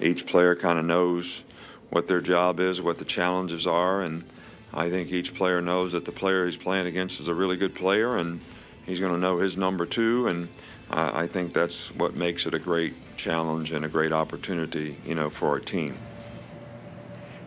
each player kind of knows what their job is, what the challenges are, and I think each player knows that the player he's playing against is a really good player, and he's going to know his number too, and I think that's what makes it a great challenge and a great opportunity, for our team.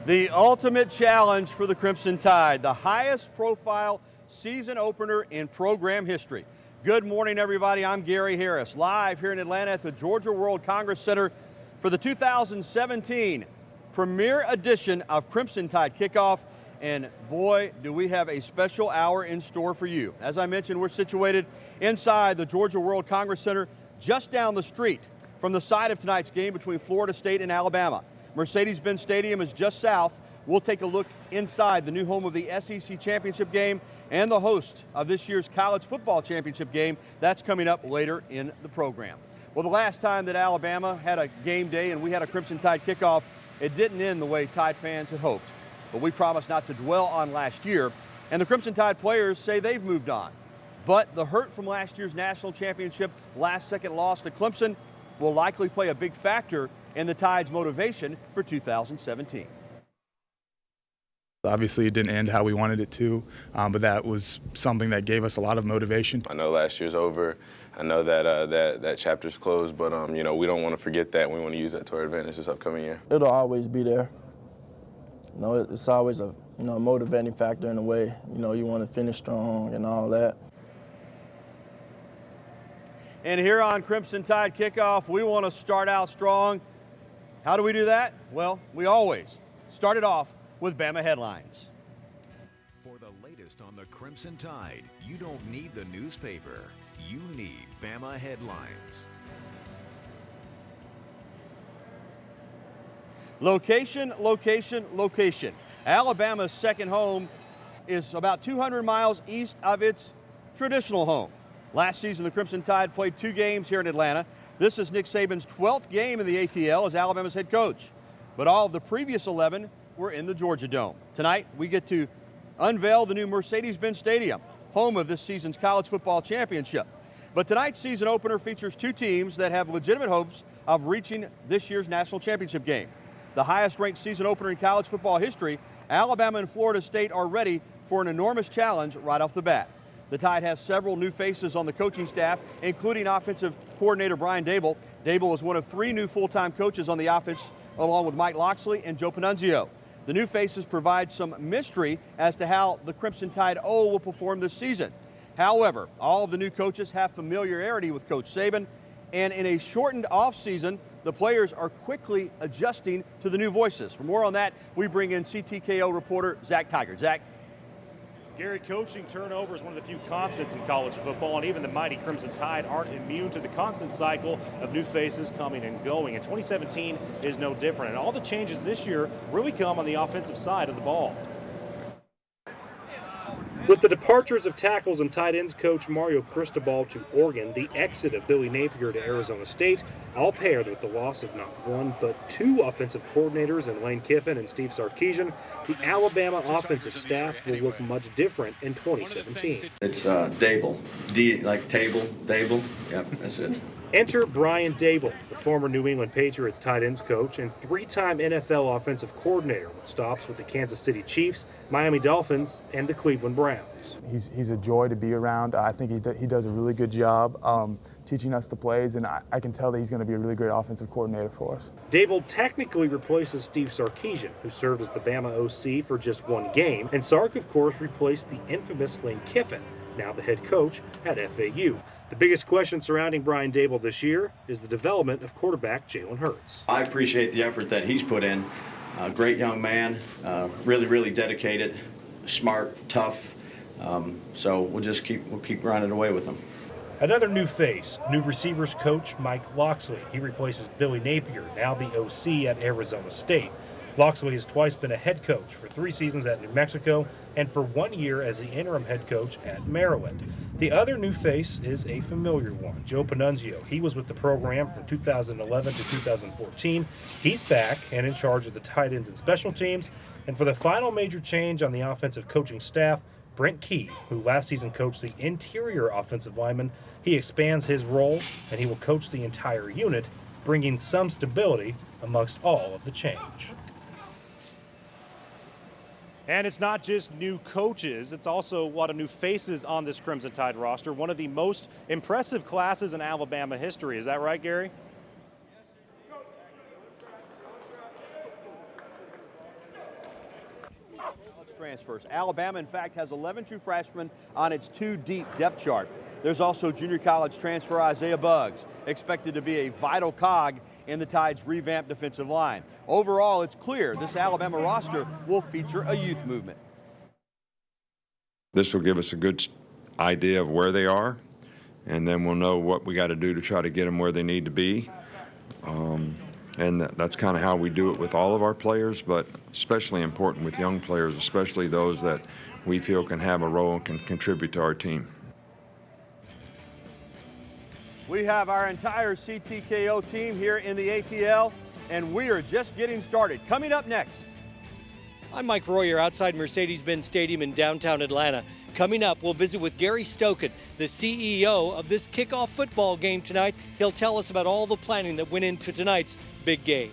The ultimate challenge for the Crimson Tide, the highest profile season opener in program history. Good morning, everybody. I'm Gary Harris, live here in Atlanta at the Georgia World Congress Center for the 2017 premier edition of Crimson Tide Kickoff. And boy, do we have a special hour in store for you. As I mentioned, we're situated inside the Georgia World Congress Center, just down the street from the site of tonight's game between Florida State and Alabama. Mercedes-Benz Stadium is just south. We'll take a look inside the new home of the SEC Championship game and the host of this year's College Football Championship game. That's coming up later in the program. Well, the last time that Alabama had a game day and we had a Crimson Tide Kickoff, it didn't end the way Tide fans had hoped. But we promised not to dwell on last year, and the Crimson Tide players say they've moved on. But the hurt from last year's national championship last-second loss to Clemson will likely play a big factor in the Tide's motivation for 2017. Obviously, it didn't end how we wanted it to, but that was something that gave us a lot of motivation. I know last year's over. I know that that chapter's closed, but we don't want to forget that. We want to use that to our advantage this upcoming year. It'll always be there. It's always a motivating factor in a way. You want to finish strong and all that. And here on Crimson Tide Kickoff, we want to start out strong. How do we do that? Well, we always start it off with Bama headlines. For the latest on the Crimson Tide, you don't need the newspaper. You need Bama headlines. Location, location, location. Alabama's second home is about 200 miles east of its traditional home. Last season, the Crimson Tide played 2 games here in Atlanta. This is Nick Saban's 12th game in the ATL as Alabama's head coach. But all of the previous 11 were in the Georgia Dome. Tonight, we get to unveil the new Mercedes-Benz Stadium, home of this season's College Football Championship. But tonight's season opener features 2 teams that have legitimate hopes of reaching this year's national championship game. The highest-ranked season opener in college football history, Alabama and Florida State are ready for an enormous challenge right off the bat. The Tide has several new faces on the coaching staff, including offensive coordinator Brian Dable. Dable is one of 3 new full-time coaches on the offense, along with Mike Locksley and Joe Panunzio. The new faces provide some mystery as to how the Crimson Tide O will perform this season. However, all of the new coaches have familiarity with Coach Saban, and in a shortened offseason, the players are quickly adjusting to the new voices. For more on that, we bring in CTKO reporter Zach Tiger. Zach. Gary, coaching turnover is one of the few constants in college football, and even the mighty Crimson Tide aren't immune to the constant cycle of new faces coming and going. And 2017 is no different. And all the changes this year really come on the offensive side of the ball. With the departures of tackles and tight ends coach Mario Cristobal to Oregon, the exit of Billy Napier to Arizona State, all paired with the loss of not one but 2 offensive coordinators in Lane Kiffin and Steve Sarkisian, the Alabama offensive staff will look much different in 2017. It's Dable, D like table, Dable. Yep, that's it. Enter Brian Dable, the former New England Patriots tight ends coach and 3-time NFL offensive coordinator with stops with the Kansas City Chiefs, Miami Dolphins, and the Cleveland Browns. He's a joy to be around. I think he does a really good job teaching us the plays, and I can tell that he's going to be a really great offensive coordinator for us. Dable technically replaces Steve Sarkisian, who served as the Bama OC for just 1 game, and Sark, of course, replaced the infamous Lane Kiffin, now the head coach at FAU. The biggest question surrounding Brian Dable this year is the development of quarterback Jalen Hurts. I appreciate the effort that he's put in. Great young man, really, really dedicated, smart, tough. So we'll keep grinding away with him. Another new face, new receivers coach Mike Locksley. He replaces Billy Napier, now the OC at Arizona State. Locksley has twice been a head coach, for 3 seasons at New Mexico and for 1 year as the interim head coach at Maryland. The other new face is a familiar one, Joe Panunzio. He was with the program from 2011 to 2014. He's back and in charge of the tight ends and special teams. And for the final major change on the offensive coaching staff, Brent Key, who last season coached the interior offensive lineman, he expands his role and he will coach the entire unit, bringing some stability amongst all of the change. And it's not just new coaches, it's also a lot of new faces on this Crimson Tide roster. One of the most impressive classes in Alabama history. Is that right, Gary? Transfers. Alabama, in fact, has 11 true freshmen on its 2-deep depth chart. There's also junior college transfer Isaiah Buggs, expected to be a vital cog in the Tide's revamped defensive line. Overall, it's clear this Alabama roster will feature a youth movement. This will give us a good idea of where they are, and then we'll know what we got to do to try to get them where they need to be. And that's kind of how we do it with all of our players, but especially important with young players, especially those that we feel can have a role and can contribute to our team. We have our entire CTKO team here in the ATL, and we are just getting started. Coming up next. I'm Mike Royer outside Mercedes-Benz Stadium in downtown Atlanta. Coming up, we'll visit with Gary Stokan, the CEO of this kickoff football game tonight. He'll tell us about all the planning that went into tonight's big game.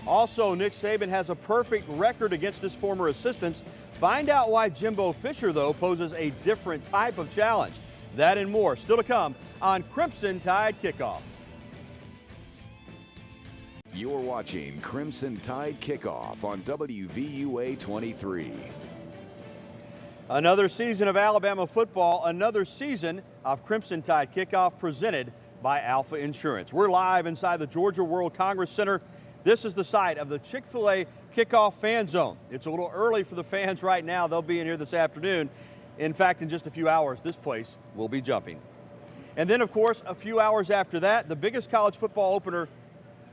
Also, Nick Saban has a perfect record against his former assistants. Find out why Jimbo Fisher, though, poses a different type of challenge. That and more still to come on Crimson Tide Kickoff. You're watching Crimson Tide Kickoff on WVUA 23. Another season of Alabama football, another season of Crimson Tide Kickoff presented by Alpha Insurance. We're live inside the Georgia World Congress Center. This is the site of the Chick-fil-A Kickoff Fan Zone. It's a little early for the fans right now. They'll be in here this afternoon. In fact, in just a few hours, this place will be jumping. And then, of course, a few hours after that, the biggest college football opener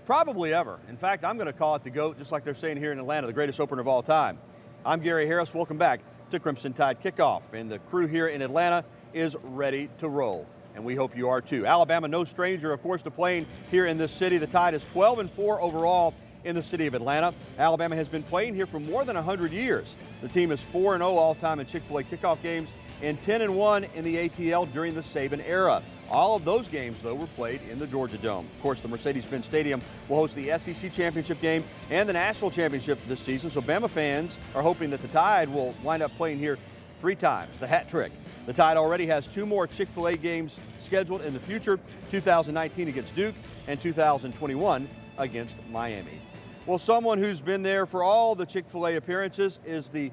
probably ever. In fact, I'm going to call it the GOAT, just like they're saying here in Atlanta, the greatest opener of all time. I'm Gary Harris. Welcome back to Crimson Tide Kickoff. And the crew here in Atlanta is ready to roll. And we hope you are too. Alabama, no stranger, of course, to playing here in this city. The Tide is 12-4 overall in the city of Atlanta. Alabama has been playing here for more than 100 years. The team is 4-0 all-time in Chick-fil-A kickoff games and 10-1 in the ATL during the Saban era. All of those games, though, were played in the Georgia Dome. Of course, the Mercedes-Benz Stadium will host the SEC Championship game and the National Championship this season, so Bama fans are hoping that the Tide will wind up playing here 3 times, the hat trick. The Tide already has 2 more Chick-fil-A games scheduled in the future, 2019 against Duke and 2021 against Miami. Well, someone who's been there for all the Chick-fil-A appearances is the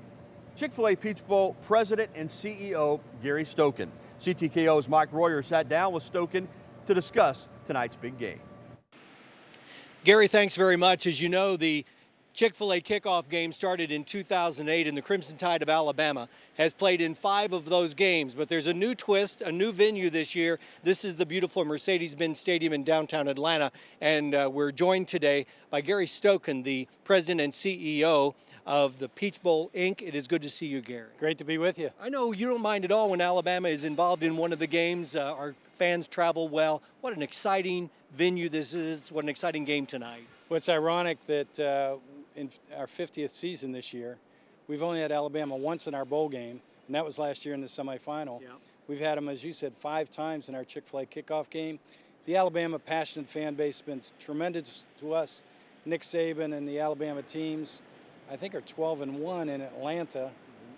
Chick-fil-A Peach Bowl president and CEO, Gary Stokan. CTKO's Mike Royer sat down with Stokan to discuss tonight's big game. Gary, thanks very much. As you know, the Chick-fil-A kickoff game started in 2008, and the Crimson Tide of Alabama has played in 5 of those games. But there's a new twist, a new venue this year. This is the beautiful Mercedes-Benz Stadium in downtown Atlanta, and we're joined today by Gary Stokan, the president and CEO of the Peach Bowl, Inc. It is good to see you, Gary. Great to be with you. I know you don't mind at all when Alabama is involved in one of the games. Our fans travel well. What an exciting venue this is. What an exciting game tonight. Well, it's ironic that in our 50th season this year, we've only had Alabama once in our bowl game, and that was last year in the semifinal. Yeah. We've had them, as you said, 5 times in our Chick-fil-A kickoff game. The Alabama passionate fan base has been tremendous to us. Nick Saban and the Alabama teams, I think, are 12-1 in Atlanta,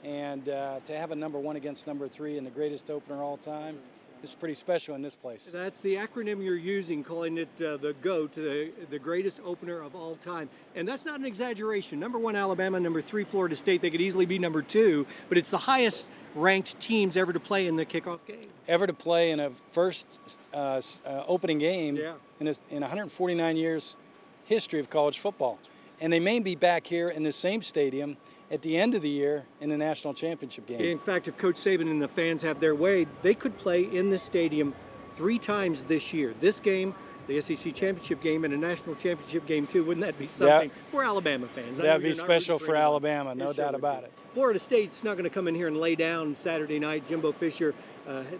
and to have a number 1 against number 3 in the greatest opener all time is pretty special in this place. That's the acronym you're using, calling it the GOAT, the greatest opener of all time. And that's not an exaggeration. Number 1, Alabama, number 3, Florida State. They could easily be number 2, but it's the highest ranked teams ever to play in the kickoff game. Ever to play in a first opening game Yeah. in 149 years history of college football. And they may be back here in the same stadium at the end of the year in the national championship game. In fact, if Coach Saban and the fans have their way, they could play in this stadium 3 times this year. This game, the SEC championship game, and a national championship game too. Wouldn't that be something for Alabama fans? I know That'd be you're not special rooting for anyone. Alabama, no It sure doubt would about be. it. Florida State's not going to come in here and lay down Saturday night. Jimbo Fisher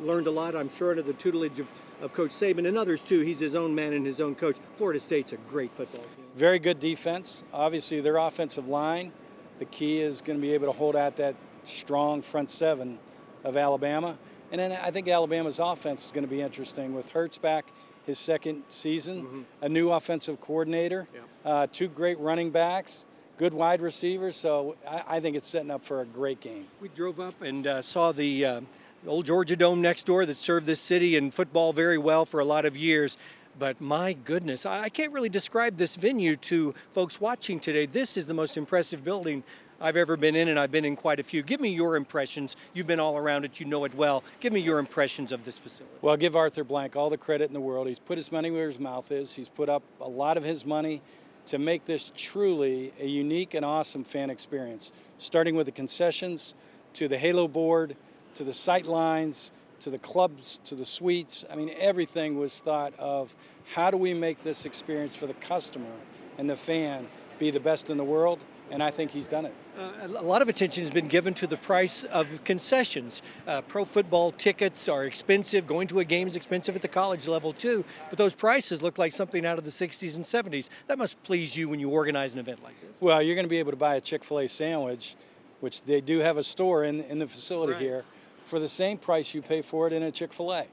learned a lot, I'm sure, under the tutelage of Coach Saban and others too. He's his own man and his own coach. Florida State's a great football team. Very good defense. Obviously, their offensive line, the key is going to be able to hold out that strong front 7 of Alabama. And then I think Alabama's offense is going to be interesting with Hurts back his second season, a new offensive coordinator, 2 great running backs, good wide receivers. So I think it's setting up for a great game. We drove up and saw the old Georgia Dome next door that served this city and football very well for a lot of years. But my goodness, I can't really describe this venue to folks watching today. This is the most impressive building I've ever been in, and I've been in quite a few. Give me your impressions. You've been all around it. You know it well. Give me your impressions of this facility. Well, give Arthur Blank all the credit in the world. He's put his money where his mouth is. He's put up a lot of his money to make this truly a unique and awesome fan experience, starting with the concessions, to the halo board, to the sight lines, to the clubs, to the suites. I mean, everything was thought of how do we make this experience for the customer and the fan be the best in the world, and I think he's done it. A lot of attention has been given to the price of concessions. Pro football tickets are expensive. Going to a game is expensive at the college level too, but those prices look like something out of the 60s and 70s. That must please you when you organize an event like this. Well, you're going to be able to buy a Chick-fil-A sandwich, which they do have a store in the facility here, for the same price you pay for it in a Chick-fil-A.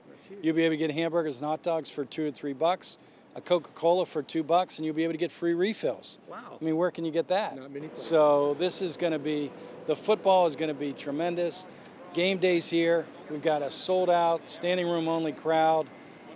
You'll be able to get hamburgers and hot dogs for $2 or $3, a Coca-Cola for $2, and you'll be able to get free refills. Wow. I mean, where can you get that? Not many places. So this is going to be, the football is going to be tremendous. Game day's here. We've got a sold-out, standing room only crowd.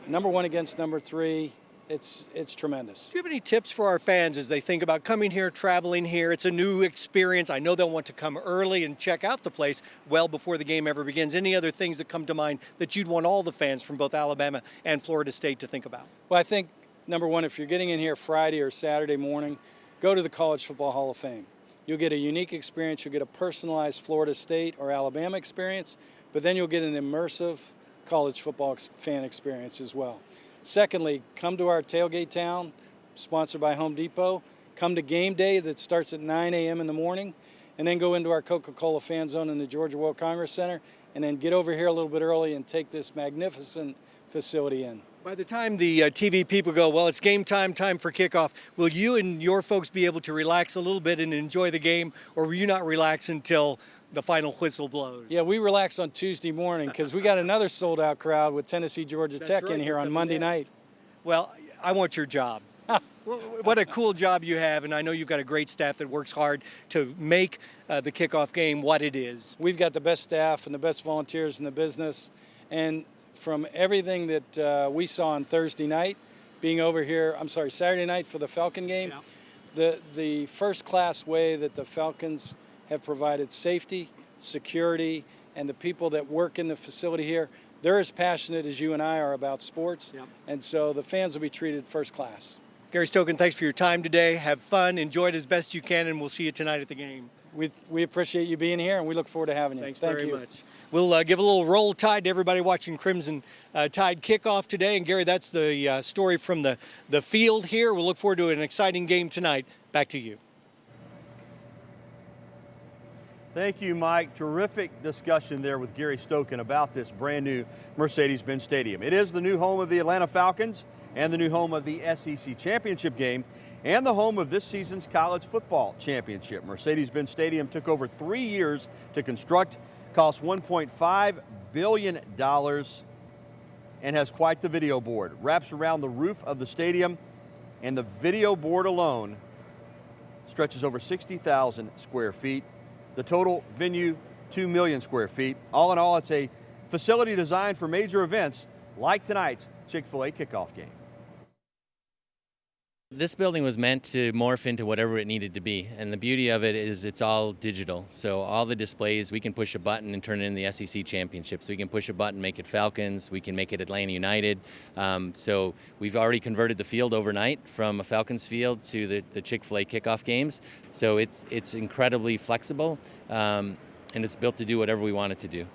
Number 1 against number 3. It's tremendous. Do you have any tips for our fans as they think about coming here, traveling here? It's a new experience. I know they'll want to come early and check out the place well before the game ever begins. Any other things that come to mind that you'd want all the fans from both Alabama and Florida State to think about? Well, I think, number 1, if you're getting in here Friday or Saturday morning, go to the College Football Hall of Fame. You'll get a unique experience. You'll get a personalized Florida State or Alabama experience, but then you'll get an immersive college football fan experience as well. Secondly, come to our tailgate town, sponsored by Home Depot. Come to game day that starts at 9 a.m. in the morning, and then go into our Coca-Cola fan zone in the Georgia World Congress Center, and then get over here a little bit early and take this magnificent facility in. By the time the TV people go, well, it's game time, time for kickoff, will you and your folks be able to relax a little bit and enjoy the game, or will you not relax until the final whistle blows? Yeah, we relax on Tuesday morning because we got another sold-out crowd with Tennessee Georgia Tech in here on Monday night. Well, I want your job. What a cool job you have, and I know you've got a great staff that works hard to make the kickoff game what it is. We've got the best staff and the best volunteers in the business, and from everything that we saw on Thursday night, being over here, Saturday night for the Falcon game, the first-class way that the Falcons have provided safety, security, and the people that work in the facility here, they're as passionate as you and I are about sports, and so the fans will be treated first class. Gary Stokan, thanks for your time today. Have fun, enjoy it as best you can, and we'll see you tonight at the game. We appreciate you being here, and we look forward to having you. Thanks Thank very you. much. We'll give a little roll tide to everybody watching Crimson Tide kickoff today. And Gary, that's the story from the field here. We'll look forward to an exciting game tonight. Back to you. Thank you, Mike. Terrific discussion there with Gary Stokan about this brand new Mercedes-Benz Stadium. It is the new home of the Atlanta Falcons and the new home of the SEC Championship game and the home of this season's college football championship. Mercedes-Benz Stadium took over 3 years to construct, cost $1.5 billion, and has quite the video board. Wraps around the roof of the stadium, and the video board alone stretches over 60,000 square feet. The total venue, 2 million square feet. All in all, it's a facility designed for major events like tonight's Chick-fil-A kickoff game. This building was meant to morph into whatever it needed to be, and the beauty of it is it's all digital. So all the displays, we can push a button and turn it into the SEC Championships. We can push a button, make it Falcons. We can make it Atlanta United. So we've already converted the field overnight from a Falcons field to the Chick-fil-A kickoff games. So it's incredibly flexible, and it's built to do whatever we want it to do.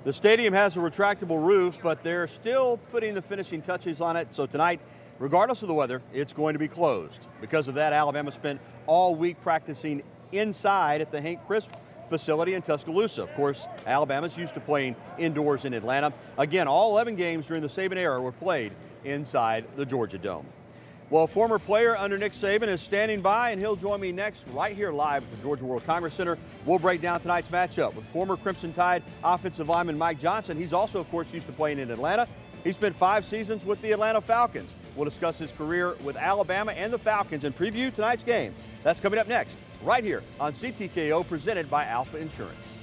The stadium has a retractable roof, but they're still putting the finishing touches on it. So tonight, regardless of the weather, it's going to be closed. Because of that, Alabama spent all week practicing inside at the Hank Crisp facility in Tuscaloosa. Of course, Alabama's used to playing indoors in Atlanta. Again, all 11 games during the Saban era were played inside the Georgia Dome. Well, a former player under Nick Saban is standing by, and he'll join me next right here live at the Georgia World Congress Center. We'll break down tonight's matchup with former Crimson Tide offensive lineman Mike Johnson. He's also, of course, used to playing in Atlanta. He spent 5 seasons with the Atlanta Falcons. We'll discuss his career with Alabama and the Falcons and preview tonight's game. That's coming up next, right here on CTKO, presented by Alpha Insurance.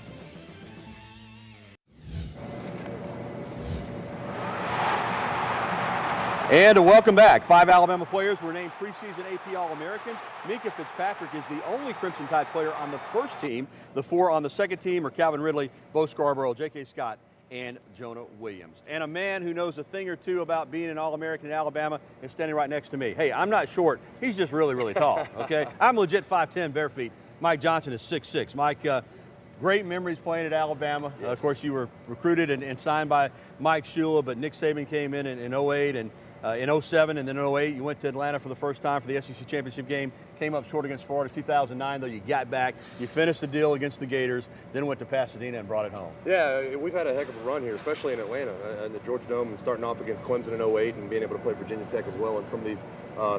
And welcome back. 5 Alabama players were named preseason AP All-Americans. Mika Fitzpatrick is the only Crimson Tide player on the first team. The 4 on the second team are Calvin Ridley, Bo Scarborough, J.K. Scott, and Jonah Williams. And a man who knows a thing or two about being an All-American in Alabama is standing right next to me. Hey, I'm not short. He's just really, really tall, okay? I'm legit 5'10", bare feet. Mike Johnson is 6'6". Mike, great memories playing at Alabama. Yes. Of course, you were recruited and signed by Mike Shula, but Nick Saban came in 08 and in 07 and then in 08, you went to Atlanta for the first time for the SEC Championship game. Came up short against Florida. 2009, though, you got back. You finished the deal against the Gators, then went to Pasadena and brought it home. Yeah, we've had a heck of a run here, especially in Atlanta. In the Georgia Dome, starting off against Clemson in 08 and being able to play Virginia Tech as well in some of these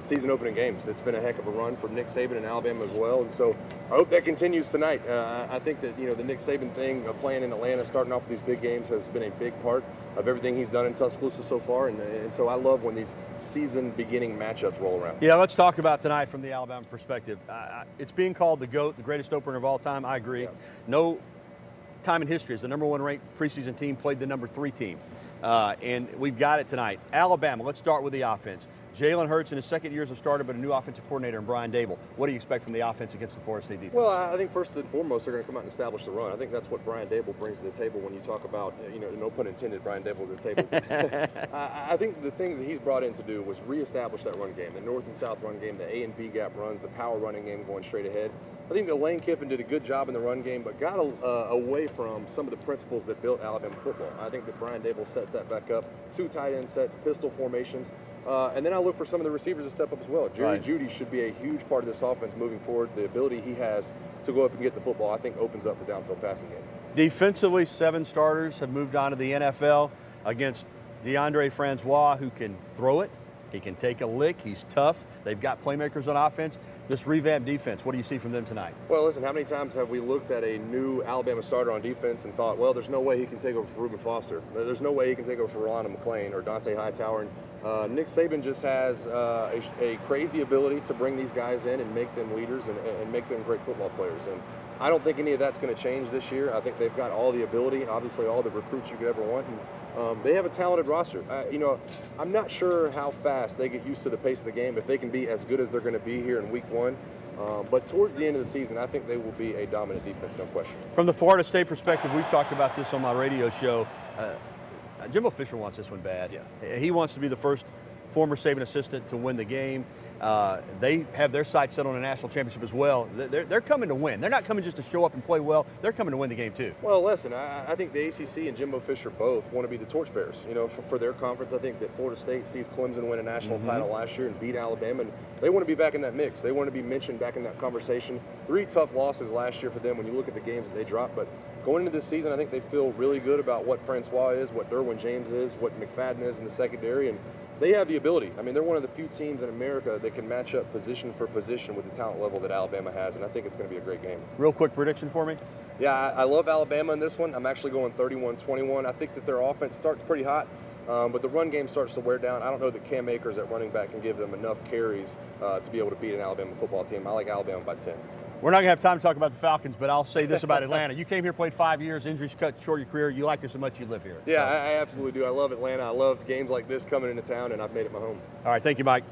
season opening games. It's been a heck of a run for Nick Saban and Alabama as well, and so I hope that continues tonight. I think that, you know, the Nick Saban thing, playing in Atlanta, starting off with these big games, has been a big part of everything he's done in Tuscaloosa so far, and so I love when these season beginning matchups roll around. Yeah, let's talk about tonight from the Alabama perspective. It's being called the GOAT, the greatest opener of all time. I agree. Yeah. No time in history has the #1 ranked preseason team played the #3 team. And we've got it tonight. Alabama, let's start with the offense. Jalen Hurts in his second year as a starter, but a new offensive coordinator in Brian Dable. What do you expect from the offense against the Florida State defense? Well, I think first and foremost, they're going to come out and establish the run. I think that's what Brian Dable brings to the table when you talk about, you know, no pun intended, Brian Dable to the table. I think the things that he's brought in to do was reestablish that run game, the north and south run game, the A and B gap runs, the power running game going straight ahead. I think that Lane Kiffin did a good job in the run game, but got away from some of the principles that built Alabama football. I think that Brian Dable sets that back up. 2 tight end sets, pistol formations. And then I look for some of the receivers to step up as well. Jerry Jeudy should be a huge part of this offense moving forward. The ability he has to go up and get the football, I think, opens up the downfield passing game. Defensively, 7 starters have moved on to the NFL against DeAndre Francois, who can throw it. He can take a lick. He's tough. They've got playmakers on offense. This revamped defense, what do you see from them tonight? Well, listen, how many times have we looked at a new Alabama starter on defense and thought, well, there's no way he can take over for Reuben Foster. There's no way he can take over for Rolando McClain or Dante Hightower. And Nick Saban just has a crazy ability to bring these guys in and make them leaders and make them great football players. And I don't think any of that's going to change this year. I think they've got all the ability, obviously all the recruits you could ever want. And they have a talented roster. You know, I'm not sure how fast they get used to the pace of the game, if they can be as good as they're going to be here in week 1. But towards the end of the season, I think they will be a dominant defense, no question. From the Florida State perspective, we've talked about this on my radio show. Jimbo Fisher wants this one bad. Yeah. He wants to be the first former Saban assistant to win the game. They have their sights set on a national championship as well. They're coming to win. They're not coming just to show up and play well. They're coming to win the game too. Well, listen, I think the ACC and Jimbo Fisher both want to be the torchbearers. You know, for their conference, I think that Florida State sees Clemson win a national title last year and beat Alabama, and they want to be back in that mix. They want to be mentioned back in that conversation. 3 tough losses last year for them when you look at the games that they dropped, but going into this season, I think they feel really good about what Francois is, what Derwin James is, what McFadden is in the secondary, and they have the ability. I mean, they're one of the few teams in America that can match up position for position with the talent level that Alabama has, and I think it's going to be a great game. Real quick prediction for me? Yeah, I love Alabama in this one. I'm actually going 31-21. I think that their offense starts pretty hot, but the run game starts to wear down. I don't know that Cam Akers at running back can give them enough carries to be able to beat an Alabama football team. I like Alabama by 10. We're not going to have time to talk about the Falcons, but I'll say this about Atlanta. You came here, played 5 years, injuries cut short your career. You like this so much you live here. Yeah, I absolutely do. I love Atlanta. I love games like this coming into town, and I've made it my home. All right, thank you, Mike.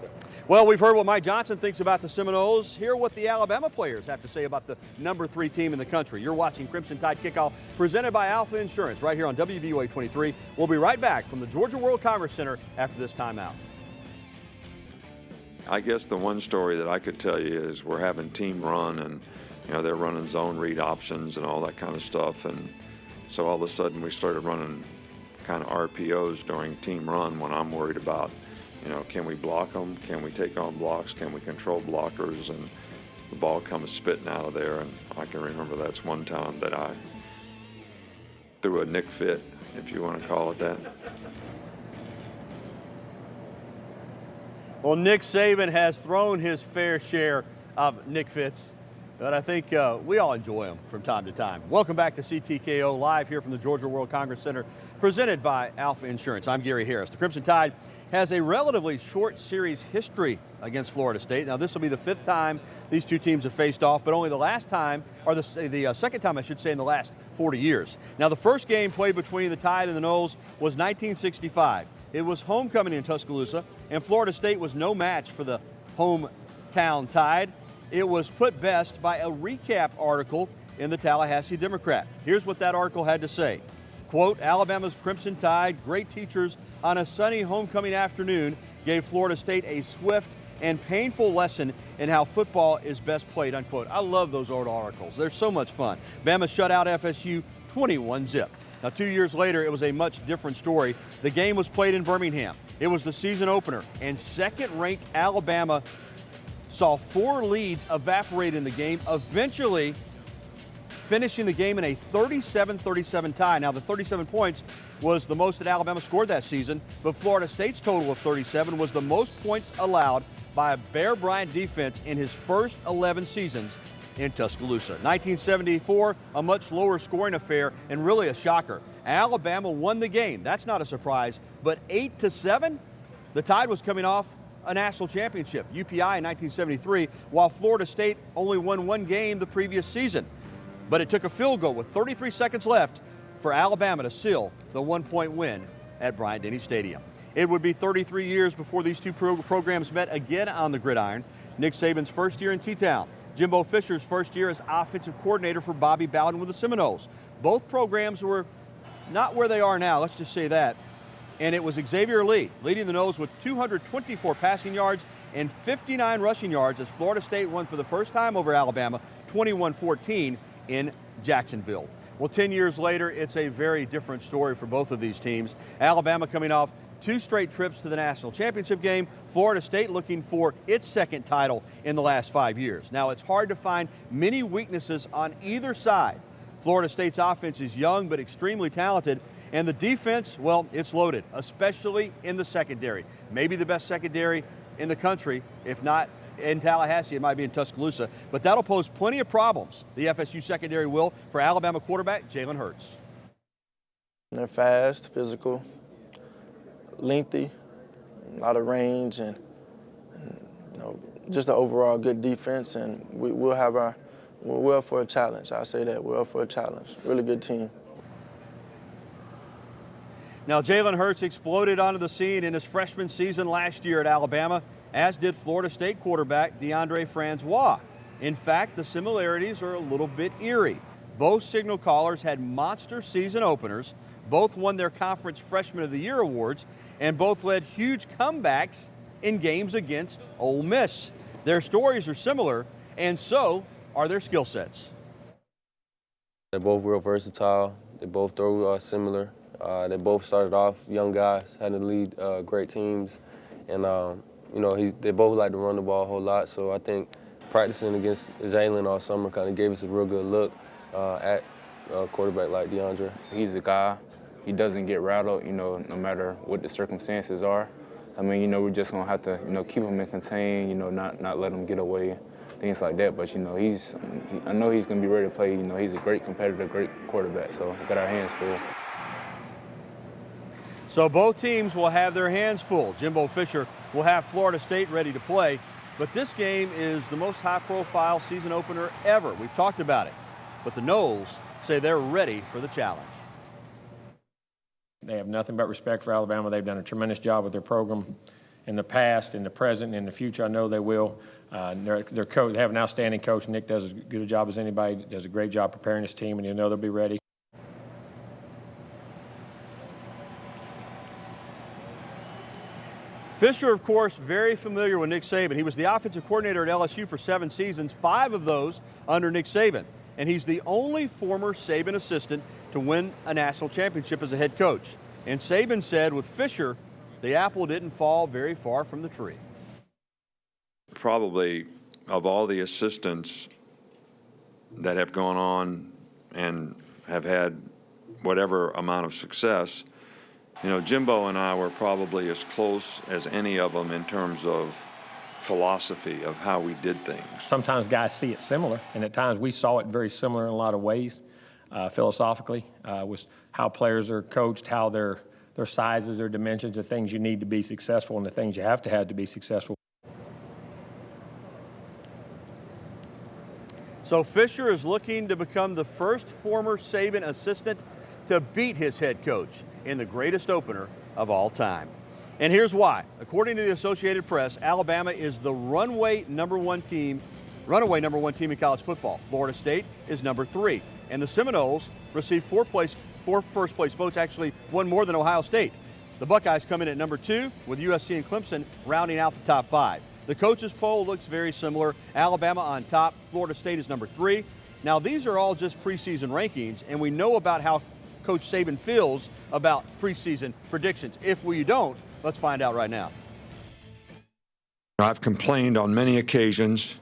Well, we've heard what Mike Johnson thinks about the Seminoles. Hear what the Alabama players have to say about the #3 team in the country. You're watching Crimson Tide Kickoff, presented by Alpha Insurance, right here on WVOA 23. We'll be right back from the Georgia World Congress Center after this timeout. I guess the one story that I could tell you is we're having team run, and you know, they're running zone read options and all that kind of stuff. And so all of a sudden we started running kind of RPOs during team run when I'm worried about, you know, can we block them? Can we take on blocks? Can we control blockers? And the ball comes spitting out of there. And I can remember that's one time that I threw a Nick fit, if you want to call it that. Well, Nick Saban has thrown his fair share of Nick fits. but I think we all enjoy them from time to time. Welcome back to CTKO Live here from the Georgia World Congress Center, presented by Alpha Insurance. I'm Gary Harris. The Crimson Tide has a relatively short series history against Florida State. Now, this will be the 5th time these two teams have faced off, but only the last time, or the second time, I should say, in the last 40 years. Now, the first game played between the Tide and the Noles was 1965. It was homecoming in Tuscaloosa, and Florida State was no match for the hometown Tide. It was put best by a recap article in the Tallahassee Democrat. Here's what that article had to say. Quote, Alabama's Crimson Tide, great teachers on a sunny homecoming afternoon, gave Florida State a swift and painful lesson in how football is best played, unquote. I love those old articles. They're so much fun. Bama shut out FSU 21-0. Now, 2 years later, it was a much different story. The game was played in Birmingham. It was the season opener, and second-ranked Alabama saw 4 leads evaporate in the game, eventually finishing the game in a 37-37 tie. Now, the 37 points was the most that Alabama scored that season, but Florida State's total of 37 was the most points allowed by a Bear Bryant defense in his first 11 seasons in Tuscaloosa. 1974, a much lower scoring affair and really a shocker. Alabama won the game. That's not a surprise, but 8-7, the Tide was coming off a national championship, UPI in 1973, while Florida State only won 1 game the previous season. But it took a field goal with 33 seconds left for Alabama to seal the 1-point win at Bryant-Denny Stadium. It would be 33 years before these two programs met again on the gridiron. Nick Saban's first year in T-Town, Jimbo Fisher's first year as offensive coordinator for Bobby Bowden with the Seminoles. Both programs were not where they are now, let's just say that. And it was Xavier Lee leading the Noles with 224 passing yards and 59 rushing yards as Florida State won for the first time over Alabama 21-14 in Jacksonville. Well, 10 years later, it's a very different story for both of these teams. Alabama coming off 2 straight trips to the national championship game. Florida State looking for its second title in the last 5 years. Now, it's hard to find many weaknesses on either side. Florida State's offense is young but extremely talented. And the defense, well, it's loaded, especially in the secondary. Maybe the best secondary in the country, if not in Tallahassee, it might be in Tuscaloosa. But that'll pose plenty of problems, the FSU secondary will, for Alabama quarterback Jalen Hurts. They're fast, physical, lengthy, a lot of range, and just an overall good defense. And we're up for a challenge. I say that, we're up for a challenge. Really good team. Now, Jalen Hurts exploded onto the scene in his freshman season last year at Alabama, as did Florida State quarterback DeAndre Francois. In fact, the similarities are a little bit eerie. Both signal callers had monster season openers, both won their conference Freshman of the Year awards, and both led huge comebacks in games against Ole Miss. Their stories are similar, and so are their skill sets. They're both real versatile. They both throw similar. They both started off young guys, had to lead great teams, and they both like to run the ball a whole lot. So I think practicing against Jalen all summer kind of gave us a real good look at a quarterback like DeAndre. He's the guy. He doesn't get rattled, no matter what the circumstances are. I mean, we're just gonna have to, keep him in contain, not let him get away, things like that. But I know he's gonna be ready to play. He's a great competitor, great quarterback. So we got our hands full. So both teams will have their hands full. Jimbo Fisher will have Florida State ready to play, but this game is the most high-profile season opener ever. We've talked about it, but the Noles say they're ready for the challenge. They have nothing but respect for Alabama. They've done a tremendous job with their program in the past, in the present, and in the future. I know they will. Their coach, they have an outstanding coach. Nick does as good a job as anybody, does a great job preparing his team, and you know they'll be ready. Fisher, of course, very familiar with Nick Saban. He was the offensive coordinator at LSU for 7 seasons, 5 of those under Nick Saban. And he's the only former Saban assistant to win a national championship as a head coach. And Saban said with Fisher, the apple didn't fall very far from the tree. Probably of all the assistants that have gone on and have had whatever amount of success, Jimbo and I were probably as close as any of them in terms of philosophy of how we did things. Sometimes guys see it similar, and at times we saw it very similar in a lot of ways, philosophically, with how players are coached, how their sizes, their dimensions, the things you need to be successful, and the things you have to be successful. So Fisher is looking to become the first former Saban assistant to beat his head coach in the greatest opener of all time. And here's why. According to the Associated Press, Alabama is the runaway number one team in college football. Florida State is number 3. And the Seminoles received 4 first place votes, actually one more than Ohio State. The Buckeyes come in at number 2, with USC and Clemson rounding out the top 5. The coaches poll looks very similar. Alabama on top, Florida State is number 3. Now these are all just preseason rankings, and we know about how Coach Saban feels about preseason predictions. If we don't, let's find out right now. I've complained on many occasions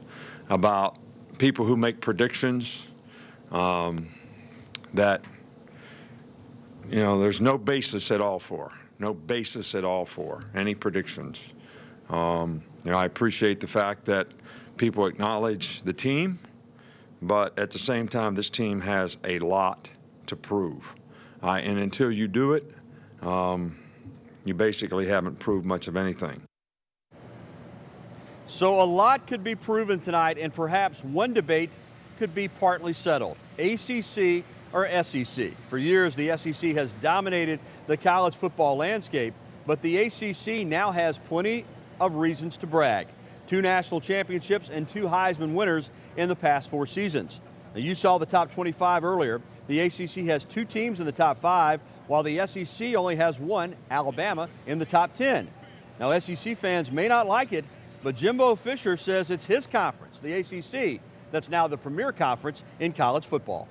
about people who make predictions that, you know, there's no basis at all for any predictions. You know, I appreciate the fact that people acknowledge the team, but at the same time, this team has a lot to prove. And until you do it, you basically haven't proved much of anything. So a lot could be proven tonight, and perhaps one debate could be partly settled. ACC or SEC? For years, the SEC has dominated the college football landscape, but the ACC now has plenty of reasons to brag. 2 national championships and 2 Heisman winners in the past 4 seasons. Now, you saw the top 25 earlier. The ACC has 2 teams in the top 5, while the SEC only has 1, Alabama, in the top 10. Now, SEC fans may not like it, but Jimbo Fisher says it's his conference, the ACC, that's now the premier conference in college football.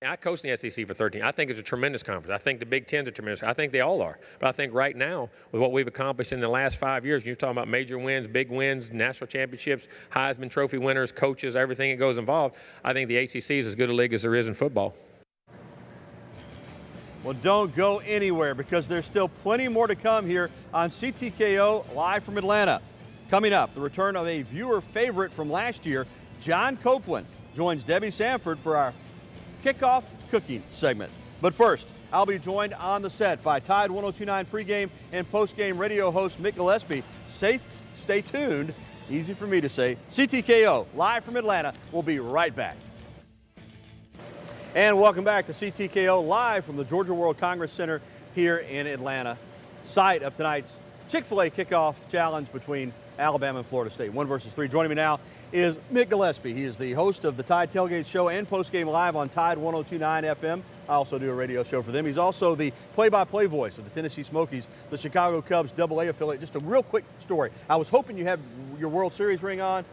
I coached in the SEC for 13. I think it's a tremendous conference. I think the Big Ten's a tremendous. I think they all are. But I think right now, with what we've accomplished in the last 5 years, you're talking about major wins, big wins, national championships, Heisman Trophy winners, coaches, everything that goes involved. I think the ACC is as good a league as there is in football. Well, don't go anywhere, because there's still plenty more to come here on CTKO live from Atlanta. Coming up, the return of a viewer favorite from last year, John Copeland, joins Debbie Sanford for our Kickoff cooking segment. But first, I'll be joined on the set by Tide 102.9 pregame and postgame radio host Mick Gillespie. Stay tuned. Easy for me to say. CTKO live from Atlanta. We'll be right back. And welcome back to CTKO live from the Georgia World Congress Center here in Atlanta, site of tonight's Chick-fil-A kickoff challenge between Alabama and Florida State. 1 versus 3. Joining me now is Mick Gillespie. He is the host of the Tide Tailgate Show and postgame live on Tide 102.9 FM. I also do a radio show for them. He's also the play-by-play voice of the Tennessee Smokies, the Chicago Cubs AA affiliate. Just a real quick story. I was hoping you had your World Series ring on,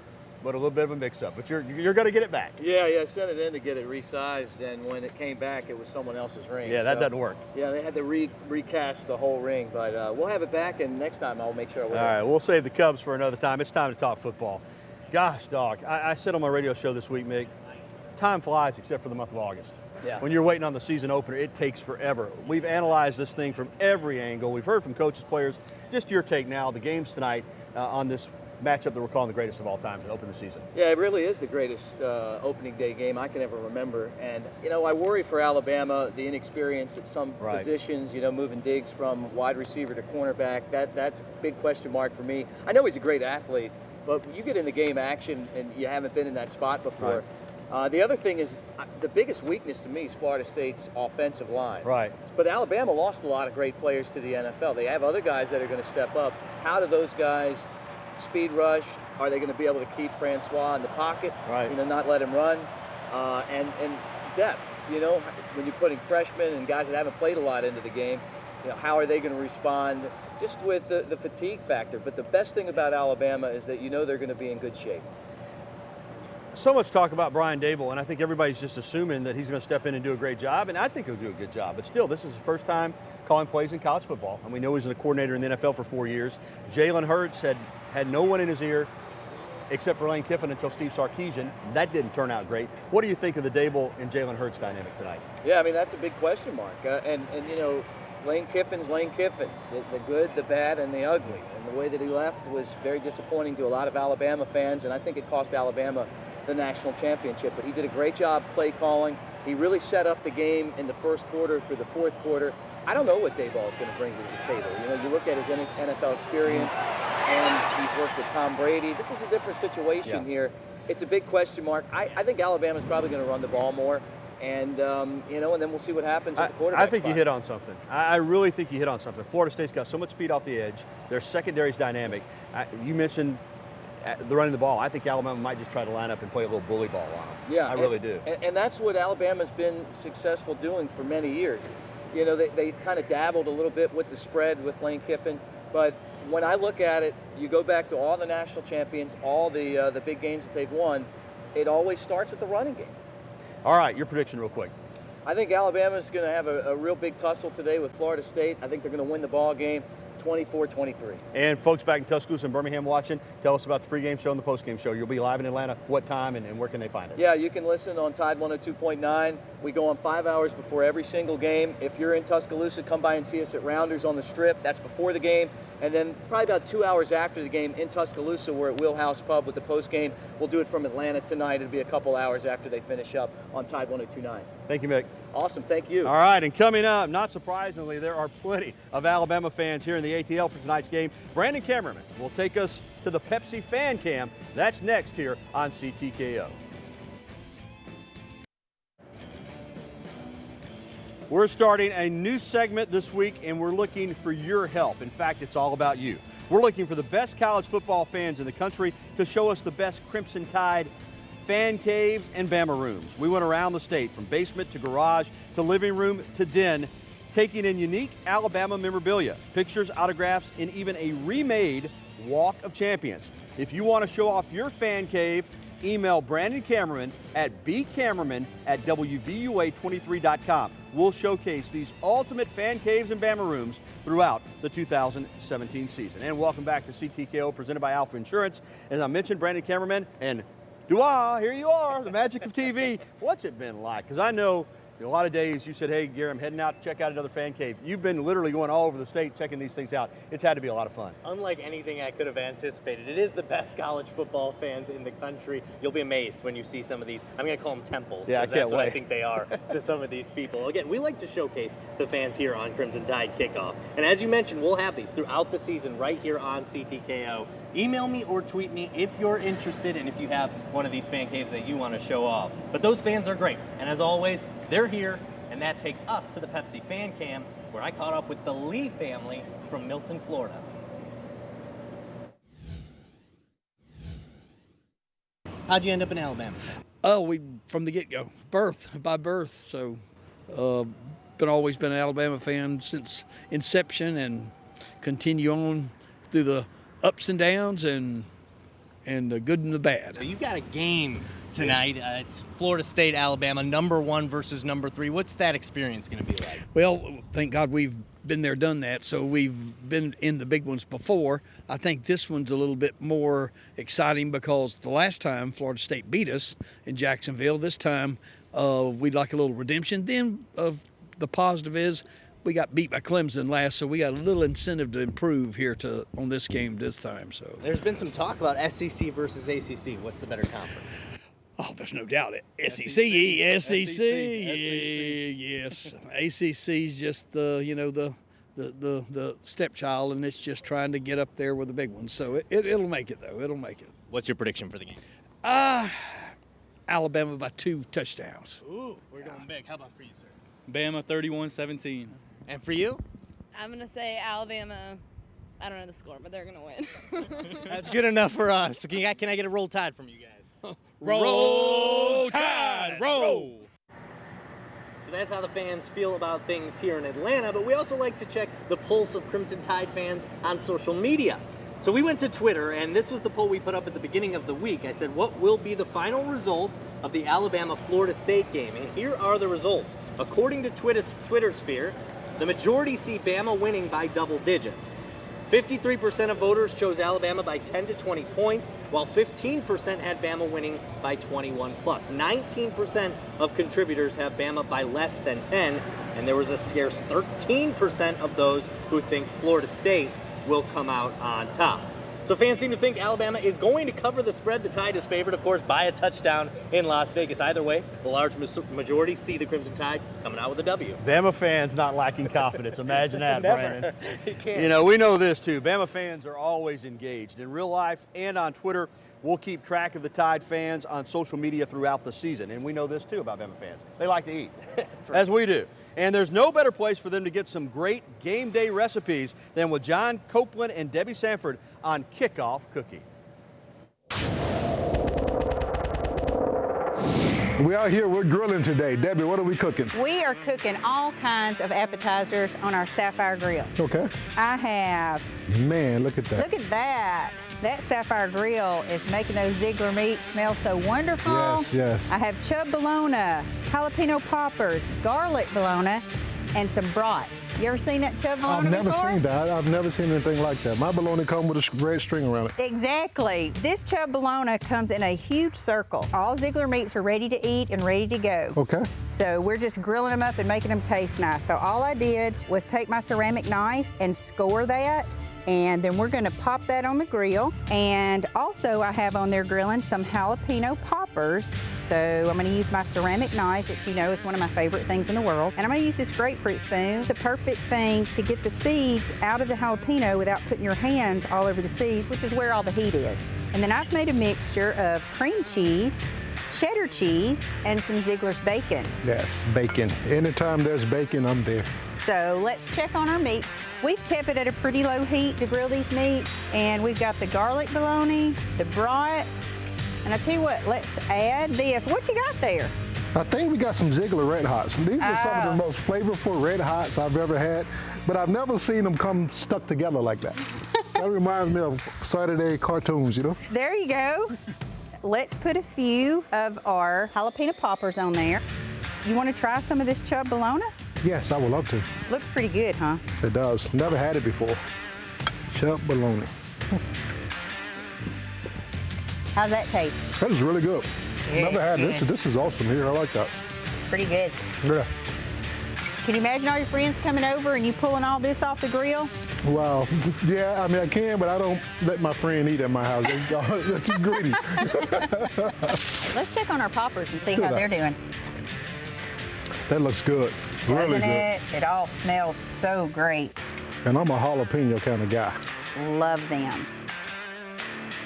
but a little bit of a mix-up. But you're going to get it back. Yeah, I sent it in to get it resized, and when it came back, it was someone else's ring. Yeah, that doesn't work. Yeah, they had to recast the whole ring, but we'll have it back, and next time I'll make sure I wear it. All right, we'll save the Cubs for another time. It's time to talk football. Gosh, dog, I said on my radio show this week, Mick, time flies except for the month of August. Yeah. When you're waiting on the season opener, it takes forever. We've analyzed this thing from every angle. We've heard from coaches, players. Just your take now, the games tonight on this matchup that we're calling the greatest of all time to open the season. Yeah, it really is the greatest opening day game I can ever remember. And, you know, I worry for Alabama, the inexperience at some positions, you know, moving Diggs from wide receiver to cornerback. That's a big question mark for me. I know he's a great athlete, but you get into game action and you haven't been in that spot before. The other thing is, the biggest weakness to me is Florida State's offensive line. Right. But Alabama lost a lot of great players to the NFL. They have other guys that are going to step up. How do those guys speed rush? Are they going to be able to keep Francois in the pocket? Right. You know, not let him run. And depth. You know, when you're putting freshmen and guys that haven't played a lot into the game, you know, how are they going to respond? Just with the fatigue factor. But the best thing about Alabama is that you know they're going to be in good shape. So much talk about Brian Dable, and I think everybody's just assuming that he's going to step in and do a great job, and I think he'll do a good job. But still, this is the first time calling plays in college football, and we know he's a coordinator in the NFL for 4 years. Jalen Hurts had no one in his ear except for Lane Kiffin until Steve Sarkisian. That didn't turn out great. What do you think of the Dable and Jalen Hurts dynamic tonight? Yeah, I mean, that's a big question mark. And you know, Lane Kiffin's Lane Kiffin, the good, the bad, and the ugly. And the way that he left was very disappointing to a lot of Alabama fans, and I think it cost Alabama the national championship. But he did a great job play calling. He really set up the game in the first quarter for the fourth quarter. I don't know what Daboll is going to bring to the table. You know, you look at his NFL experience, and he's worked with Tom Brady. This is a different situation here. It's a big question mark. I think Alabama's probably going to run the ball more. And, you know, and then we'll see what happens at the quarterback I think spot. you hit on something. I really think you hit on something. Florida State's got so much speed off the edge. Their secondary's dynamic. You mentioned the running the ball. I think Alabama might just try to line up and play a little bully ball on them. Yeah, I really do. And that's what Alabama's been successful doing for many years. You know, they kind of dabbled a little bit with the spread with Lane Kiffin. But when I look at it, you go back to all the national champions, all the big games that they've won, it always starts with the running game. All right, your prediction real quick. I think Alabama's going to have a real big tussle today with Florida State. I think they're going to win the ball game 24-23. And folks back in Tuscaloosa and Birmingham watching, tell us about the pregame show and the postgame show. You'll be live in Atlanta. What time and where can they find it? Yeah, you can listen on Tide 102.9. We go on 5 hours before every single game. If you're in Tuscaloosa, come by and see us at Rounders on the Strip. That's before the game. And then probably about 2 hours after the game in Tuscaloosa, we're at Wheelhouse Pub with the postgame. We'll do it from Atlanta tonight. It'll be a couple hours after they finish up on Tide 102.9. Thank you, Mick. Awesome. Thank you. All right, and coming up, not surprisingly, there are plenty of Alabama fans here in the ATL for tonight's game. Brandon Cameraman will take us to the Pepsi Fan Cam. That's next here on CTKO. We're starting a new segment this week, and we're looking for your help. In fact, it's all about you. We're looking for the best college football fans in the country to show us the best Crimson Tide fan caves and Bama rooms. We went around the state from basement to garage to living room to den, taking in unique Alabama memorabilia, pictures, autographs, and even a remade Walk of Champions. If you want to show off your fan cave, email Brandon Cameraman at bcameraman@wvua23.com. We'll showcase these ultimate fan caves and Bama rooms throughout the 2017 season. And welcome back to CTKO, presented by Alpha Insurance. As I mentioned, Brandon Cameraman, and here you are, the magic of TV. What's it been like? Because I know a lot of days you said, hey, Gary, I'm heading out to check out another fan cave. You've been literally going all over the state checking these things out. It's had to be a lot of fun. Unlike anything I could have anticipated, it is the best college football fans in the country. You'll be amazed when you see some of these. I'm going to call them temples, because that's what I think they are to some of these people. Again, we like to showcase the fans here on Crimson Tide Kickoff. And as you mentioned, we'll have these throughout the season right here on CTKO. Email me or tweet me if you're interested and if you have one of these fan caves that you want to show off. But those fans are great. And as always, they're here. And that takes us to the Pepsi Fan Cam, where I caught up with the Lee family from Milton, Florida. How'd you end up in Alabama? Oh, we from the get-go, by birth. So, always been an Alabama fan since inception, and continue on through the ups and downs and the good and the bad. So you got a game tonight. It's Florida State, Alabama, #1 versus #3. What's that experience going to be like? Well, thank God we've been there, done that. So we've been in the big ones before. I think this one's a little bit more exciting because the last time Florida State beat us in Jacksonville, this time we'd like a little redemption. Then the positive is we got beat by Clemson last, so we got a little incentive to improve here on this game this time. So there's been some talk about SEC versus ACC. What's the better conference? Oh, there's no doubt it. SEC. Yes. ACC's just the stepchild, and it's just trying to get up there with the big ones. So it'll make it, though. It'll make it. What's your prediction for the game? Alabama by 2 touchdowns. Ooh, we're going big. How about for you, sir? Bama 31-17. And for you? I'm going to say Alabama. I don't know the score, but they're going to win. That's good enough for us. Can I get a roll tide from you guys? Roll Tide, roll! So that's how the fans feel about things here in Atlanta, but we also like to check the pulse of Crimson Tide fans on social media. So we went to Twitter, and this was the poll we put up at the beginning of the week. I said, what will be the final result of the Alabama-Florida State game? And here are the results. According to Twitter sphere, the majority see Bama winning by double digits. 53% of voters chose Alabama by 10 to 20 points, while 15% had Bama winning by 21 plus. 19% of contributors have Bama by less than 10, and there was a scarce 13% of those who think Florida State will come out on top. So fans seem to think Alabama is going to cover the spread. The Tide is favored, of course, by a touchdown in Las Vegas. Either way, the large majority see the Crimson Tide coming out with a W. Bama fans not lacking confidence. Imagine that, Never. Brandon. You can't. You know, we know this too. Bama fans are always engaged in real life and on Twitter. We'll keep track of the Tide fans on social media throughout the season. And we know this too about Bama fans. They like to eat, That's right. as we do. And there's no better place for them to get some great game day recipes than with John Copeland and Debbie Sanford on Kickoff Cooking. We out here, we're grilling today. Debbie, what are we cooking? We are cooking all kinds of appetizers on our Sapphire Grill. Okay. I have. Man, look at that. Look at that. That Sapphire Grill is making those Ziegler meats smell so wonderful. Yes, yes. I have chub bologna, jalapeno poppers, garlic bologna, and some brats. You ever seen that chub bologna I've never before? seen that. I've never seen anything like that. My bologna comes with a red string around it. Exactly. This chub bologna comes in a huge circle. All Ziegler meats are ready to eat and ready to go. Okay. So we're just grilling them up and making them taste nice. So all I did was take my ceramic knife and score that. And then we're gonna pop that on the grill. And also I have on there grilling some jalapeno poppers. So I'm gonna use my ceramic knife, which you know is one of my favorite things in the world. And I'm gonna use this grapefruit spoon, the perfect thing to get the seeds out of the jalapeno without putting your hands all over the seeds, which is where all the heat is. And then I've made a mixture of cream cheese, cheddar cheese, and some Ziegler's bacon. Yes, bacon. Anytime there's bacon, I'm there. So let's check on our meat. We've kept it at a pretty low heat to grill these meats, and we've got the garlic bologna, the brats, and I tell you what, let's add this. What you got there? I think we got some Ziegler Red Hots. These are some of the most flavorful Red Hots I've ever had, but I've never seen them come stuck together like that. That reminds me of Saturday cartoons, you know? There you go. Let's put a few of our jalapeno poppers on there. You want to try some of this chub bologna? Yes, I would love to. Looks pretty good, huh? It does. Never had it before. Chub bologna. How's that taste? That is really good. Good, Never had this. good. This is awesome here. I like that. Pretty good. Yeah. Can you imagine all your friends coming over and you pulling all this off the grill? Wow. Yeah, I mean, I can, but I don't let my friend eat at my house. They're too greedy. Let's check on our poppers and see Do how that. they're doing. That looks good. Really Doesn't good. it? It all smells so great. And I'm a jalapeno kind of guy. Love them.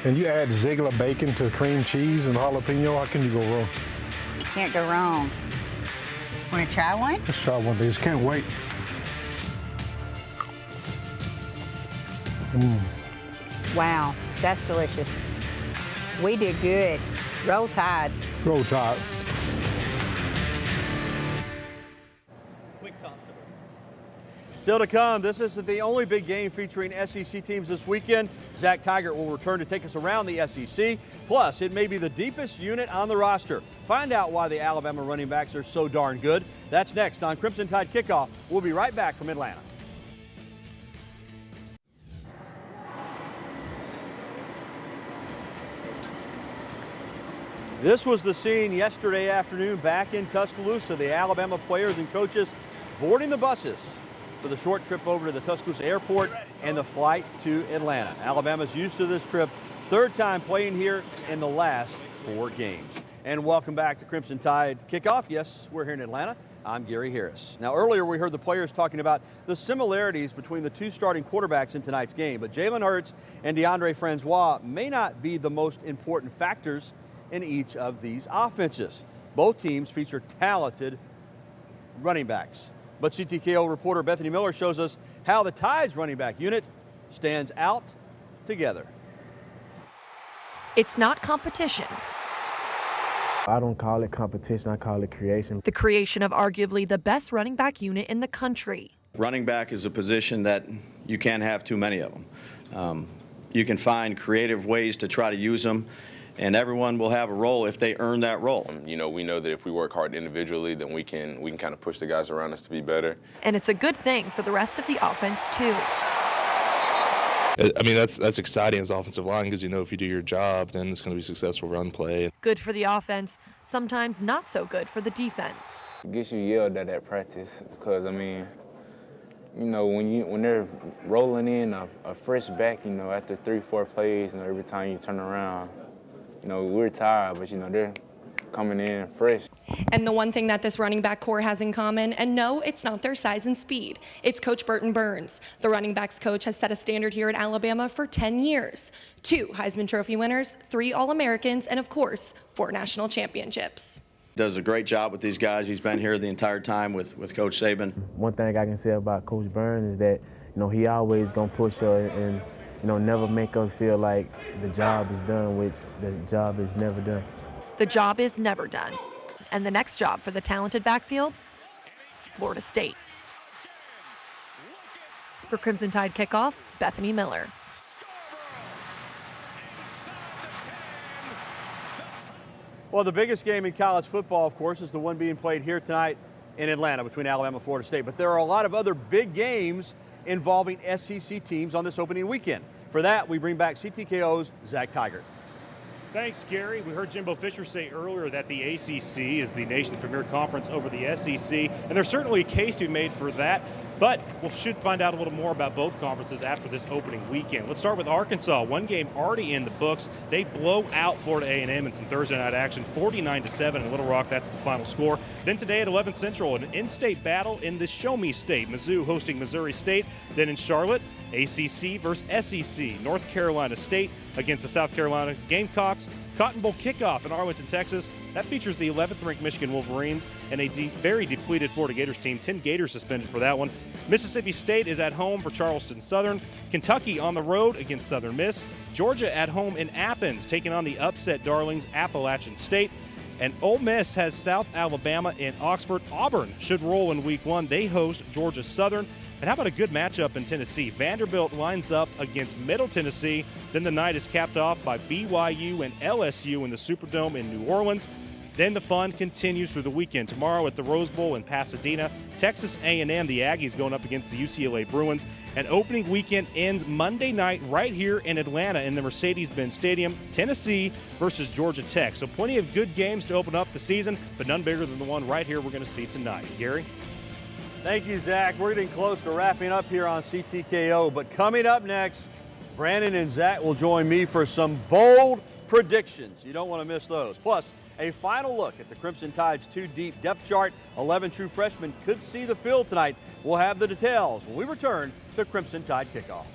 And you add Ziegler bacon to cream cheese and jalapeno, how can you go wrong? Can't go wrong. Want to try one? Let's try one of these. Can't wait. Wow, that's delicious. We did good. Roll Tide. Roll Tide. Quick toss to her. Still to come, this isn't the only big game featuring SEC teams this weekend. Zach Tigert will return to take us around the SEC. Plus, it may be the deepest unit on the roster. Find out why the Alabama running backs are so darn good. That's next on Crimson Tide Kickoff. We'll be right back from Atlanta. This was the scene yesterday afternoon back in Tuscaloosa. The Alabama players and coaches boarding the buses for the short trip over to the Tuscaloosa airport and the flight to Atlanta. Alabama's used to this trip, third time playing here in the last 4 games. And welcome back to Crimson Tide Kickoff. Yes, we're here in Atlanta. I'm Gary Harris. Now, earlier we heard the players talking about the similarities between the 2 starting quarterbacks in tonight's game, but Jalen Hurts and DeAndre Francois may not be the most important factors in each of these offenses. Both teams feature talented running backs. But CTKO reporter Bethany Miller shows us how the Tide's running back unit stands out together. It's not competition. I don't call it competition, I call it creation. The creation of arguably the best running back unit in the country. Running back is a position that you can't have too many of them. You can find creative ways to try to use them, and everyone will have a role if they earn that role. You know, we know that if we work hard individually, then we can kind of push the guys around us to be better. And it's a good thing for the rest of the offense, too. I mean, that's exciting as offensive line because, you know, if you do your job, then it's going to be successful run play. Good for the offense, sometimes not so good for the defense. It gets you yelled at practice because, I mean, you know, when they're rolling in a fresh back, you know, after 3-4 plays, you know, every time you turn around, you know, we're tired, but, you know, they're coming in fresh. And the one thing that this running back core has in common, and no, it's not their size and speed, it's Coach Burton Burns. The running backs coach has set a standard here at Alabama for 10 years. 2 Heisman Trophy winners, 3 All-Americans, and of course, 4 national championships. Does a great job with these guys. He's been here the entire time with Coach Saban. One thing I can say about Coach Burns is that, you know, he always gonna push us and, you know, never make us feel like the job is done, which the job is never done. The job is never done. And the next job for the talented backfield? Florida State. For Crimson Tide Kickoff, Bethany Miller. Well, the biggest game in college football, of course, is the one being played here tonight in Atlanta between Alabama and Florida State. But there are a lot of other big games involving SEC teams on this opening weekend. For that, we bring back CTKO's Zach Tigert. Thanks, Gary. We heard Jimbo Fisher say earlier that the ACC is the nation's premier conference over the SEC, and there's certainly a case to be made for that, but we should find out a little more about both conferences after this opening weekend. Let's start with Arkansas. One game already in the books. They blow out Florida A&M in some Thursday night action, 49-7 in Little Rock. That's the final score. Then today at 11 Central, an in-state battle in the Show Me State. Mizzou hosting Missouri State. Then in Charlotte, ACC versus SEC. North Carolina State against the South Carolina Gamecocks. Cotton Bowl kickoff in Arlington, Texas. That features the 11th-ranked Michigan Wolverines and a very depleted Florida Gators team. 10 Gators suspended for that one. Mississippi State is at home for Charleston Southern. Kentucky on the road against Southern Miss. Georgia at home in Athens, taking on the upset darlings Appalachian State. And Ole Miss has South Alabama in Oxford. Auburn should roll in Week 1. They host Georgia Southern. And how about a good matchup in Tennessee? Vanderbilt lines up against Middle Tennessee. Then the night is capped off by BYU and LSU in the Superdome in New Orleans. Then the fun continues through the weekend. Tomorrow at the Rose Bowl in Pasadena, Texas A&M, the Aggies going up against the UCLA Bruins. And opening weekend ends Monday night right here in Atlanta in the Mercedes-Benz Stadium, Tennessee versus Georgia Tech. So plenty of good games to open up the season, but none bigger than the one right here we're going to see tonight. Gary? Thank you, Zach. We're getting close to wrapping up here on CTKO, but coming up next, Brandon and Zach will join me for some bold predictions. You don't want to miss those. Plus, a final look at the Crimson Tide's 2-deep depth chart. 11 true freshmen could see the field tonight. We'll have the details when we return to Crimson Tide Kickoff.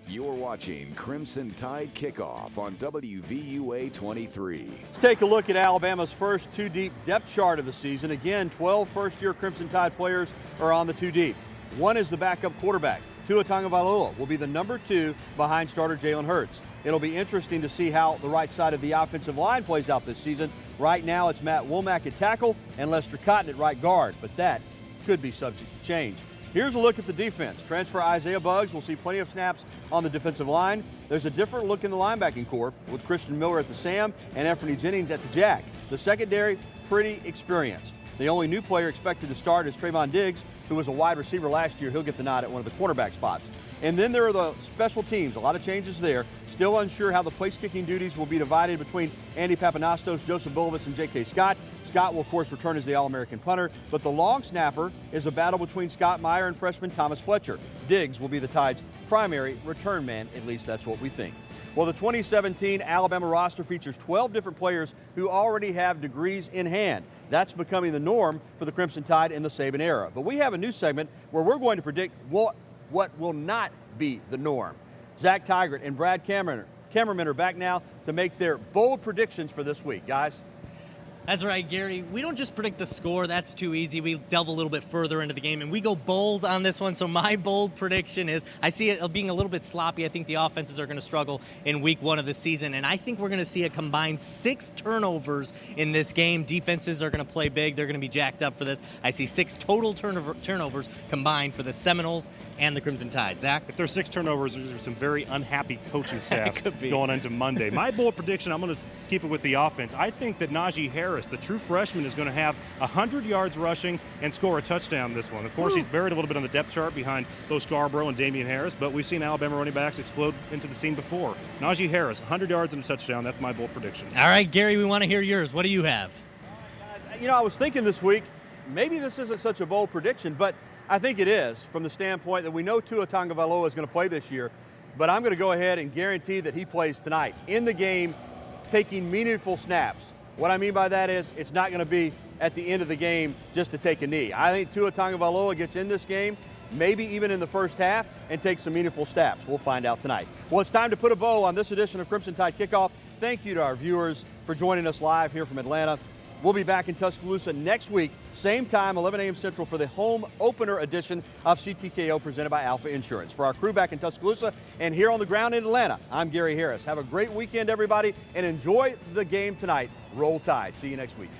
You're watching Crimson Tide Kickoff on WVUA 23. Let's take a look at Alabama's first 2-deep depth chart of the season. Again, 12 first-year Crimson Tide players are on the 2-deep. One is the backup quarterback. Tua Tagovailoa will be the number 2 behind starter Jalen Hurts. It'll be interesting to see how the right side of the offensive line plays out this season. Right now, it's Matt Womack at tackle and Lester Cotton at right guard, but that could be subject to change. Here's a look at the defense. Transfer Isaiah Buggs will see plenty of snaps on the defensive line. There's a different look in the linebacking corps with Christian Miller at the Sam and Anthony Jennings at the Jack. The secondary, pretty experienced. The only new player expected to start is Trayvon Diggs, who was a wide receiver last year. He'll get the nod at one of the cornerback spots. And then there are the special teams. A lot of changes there. Still unsure how the place-kicking duties will be divided between Andy Papanastos, Joseph Bulovas, and J.K. Scott. Scott will, of course, return as the All-American punter. But the long snapper is a battle between Scott Meyer and freshman Thomas Fletcher. Diggs will be the Tide's primary return man. At least that's what we think. Well, the 2017 Alabama roster features 12 different players who already have degrees in hand. That's becoming the norm for the Crimson Tide in the Saban era. But we have a new segment where we're going to predict what will not be the norm. Zach Tigert and Brad Camerman are back now to make their bold predictions for this week. Guys? That's right, Gary. We don't just predict the score. That's too easy. We delve a little bit further into the game, and we go bold on this one. So my bold prediction is I see it being a little bit sloppy. I think the offenses are going to struggle in week 1 of the season, and I think we're going to see a combined 6 turnovers in this game. Defenses are going to play big. They're going to be jacked up for this. I see 6 total turnovers combined for the Seminoles and the Crimson Tide. Zach? If there's 6 turnovers, there's some very unhappy coaching staffs going into Monday. My bold prediction, I'm going to keep it with the offense. I think that Najee Harris Harris, the true freshman, is going to have 100 yards rushing and score a touchdown this one. Of course, he's buried a little bit on the depth chart behind Bo Scarborough and Damian Harris, but we've seen Alabama running backs explode into the scene before. Najee Harris, 100 yards and a touchdown. That's my bold prediction. All right, Gary, we want to hear yours. What do you have? You know, I was thinking this week, maybe this isn't such a bold prediction, but I think it is from the standpoint that we know Tua Tagovailoa is going to play this year, but I'm going to go ahead and guarantee that he plays tonight in the game, taking meaningful snaps. What I mean by that is it's not going to be at the end of the game just to take a knee. I think Tua Tagovailoa gets in this game, maybe even in the first half, and takes some meaningful snaps. We'll find out tonight. Well, it's time to put a bow on this edition of Crimson Tide Kickoff. Thank you to our viewers for joining us live here from Atlanta. We'll be back in Tuscaloosa next week, same time, 11 a.m. Central, for the home opener edition of CTKO presented by Alpha Insurance. For our crew back in Tuscaloosa and here on the ground in Atlanta, I'm Gary Harris. Have a great weekend, everybody, and enjoy the game tonight. Roll Tide. See you next week.